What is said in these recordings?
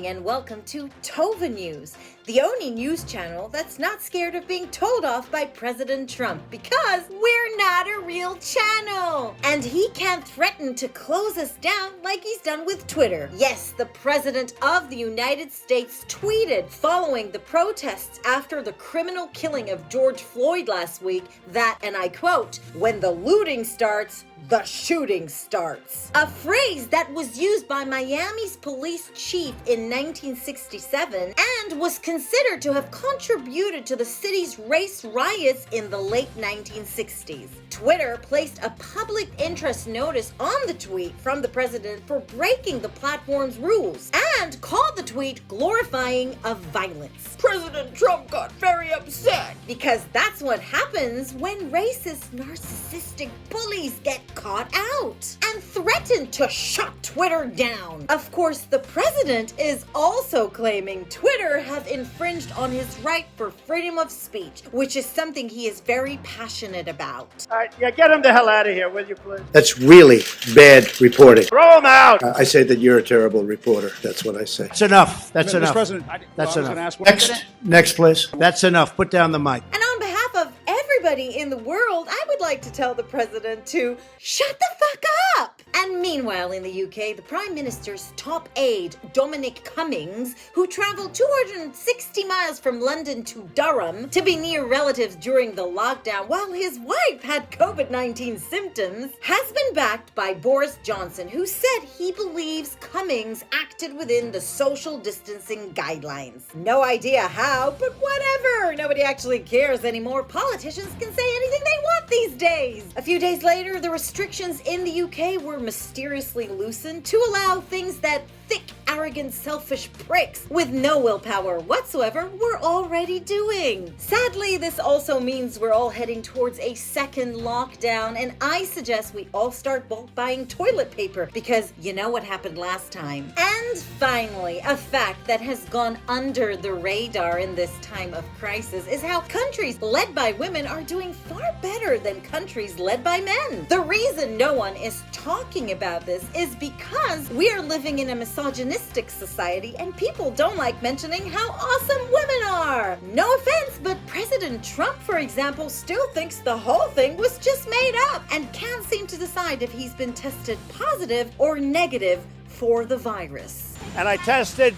morning and welcome to Tova News, the only news channel that's not scared of being told off by President Trump because we're not a real channel. And he can't threaten to close us down like he's done with Twitter. Yes, the President of the United States tweeted following the protests after the criminal killing of George Floyd last week that, and I quote, "When the looting starts, the shooting starts." A phrase that was used by Miami's police chief in 1967 and was considered to have contributed to the city's race riots in the late 1960s. Twitter placed a public interest notice on the tweet from the president for breaking the platform's rules and called the tweet glorifying of violence. President Trump got very upset because that's what happens when racist, narcissistic bullies get caught out and threatened to shut Twitter down. Of course, the president is also claiming Twitter have infringed on his right for freedom of speech, which is something he is very passionate about. All right, yeah, get him the hell out of here, will you, please? That's really bad reporting. Throw him out! I say that you're a terrible reporter. That's what I say. That's enough. That's Mr. enough. President, That's enough. Next, please. That's enough. Put down the mic. And on behalf of everybody in the world, I would like to tell the president to shut the fuck up. And meanwhile, in the UK, the Prime Minister's top aide, Dominic Cummings, who traveled 260 miles from London to Durham to be near relatives during the lockdown while his wife had COVID-19 symptoms, has been backed by Boris Johnson, who said he believes Cummings acted within the social distancing guidelines. No idea how, but whatever. Nobody actually cares anymore. Politicians can say anything they want these days. A few days later, the restrictions in the UK were mysteriously loosened to allow things that thick, arrogant, selfish pricks with no willpower whatsoever were already doing. Sadly, this also means we're all heading towards a second lockdown, and I suggest we all start bulk buying toilet paper because you know what happened last time. And finally, a fact that has gone under the radar in this time of crisis is how countries led by women are doing far better than countries led by men. The reason no one is talking about this is because we are living in a misogynistic society and people don't like mentioning how awesome women are. No offense, but President Trump, for example, still thinks the whole thing was just made up and can't seem to decide if he's been tested positive or negative for the virus. And I tested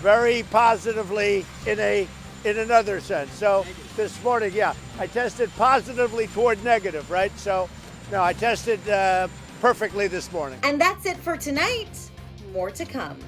very positively in another sense. So this morning, yeah, I tested positively toward negative, right? So, no, I tested perfectly this morning. And that's it for tonight. More to come.